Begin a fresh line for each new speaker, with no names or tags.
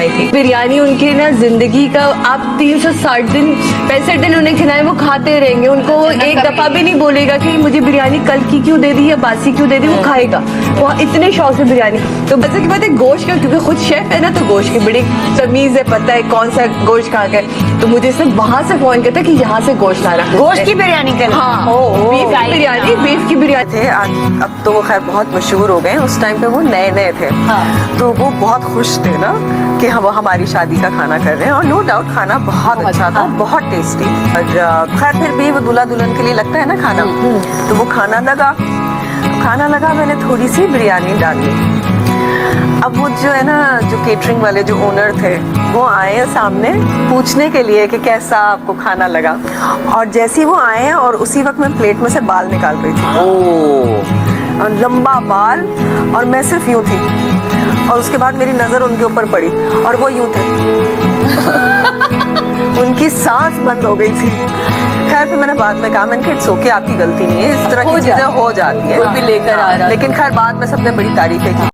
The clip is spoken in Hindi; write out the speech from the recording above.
बिरयानी उनकी ना जिंदगी का, आप 360 दिन 65 दिन उन्हें खिलाए वो खाते रहेंगे। उनको एक दफा भी नहीं बोलेगा कि मुझे बिरयानी कल की क्यों दे दी या बासी क्यों दे दी, वो खाएगा। वो इतने शौक से बिरयानी। तो बच्चे की बात है गोश्त का, क्योंकि खुद शेफ है ना, तो गोश्त की बड़ी तमीज है, पता है कौन सा गोश्त कहाँ का है। तो मुझे सिर्फ वहां से फोन करता कि यहाँ से गोश्त लाना,
गोश्त की बिरयानी कर।
हाँ, बीफ की बिरयानी, बीफ की बिरयानी
थे। अब तो वो खैर बहुत मशहूर हो गए। उस टाइम पे वो नए नए थे। तो वो बहुत खुश थे ना कि हम हमारी शादी का खाना कर रहे हैं, और नो डाउट खाना बहुत अच्छा था, बहुत टेस्टी। और खैर फिर भी वो दूल्हा दुल्हन के लिए लगता है ना खाना। तो वो खाना लगा, मैंने थोड़ी सी बिरयानी डाली। अब वो जो है ना, जो केटरिंग वाले जो ओनर थे, वो आए सामने पूछने के लिए कि कैसा आपको खाना लगा। और जैसे ही वो आए और उसी वक्त मैं प्लेट में से बाल निकाल रही थी, और लंबा बाल, और मैं सिर्फ यूं थी, और उसके बाद मेरी नजर उनके ऊपर पड़ी और वो यूं थे। उनकी सांस बंद हो गई थी। खैर फिर मैंने बाद में कहा, मैंने कहा इट्स ओके, आपकी गलती नहीं है, इस तरह की चीजें हो जाती है,
कोई भी लेकर आ रहा है।
लेकिन खैर बाद में सबने बड़ी तारीफें की।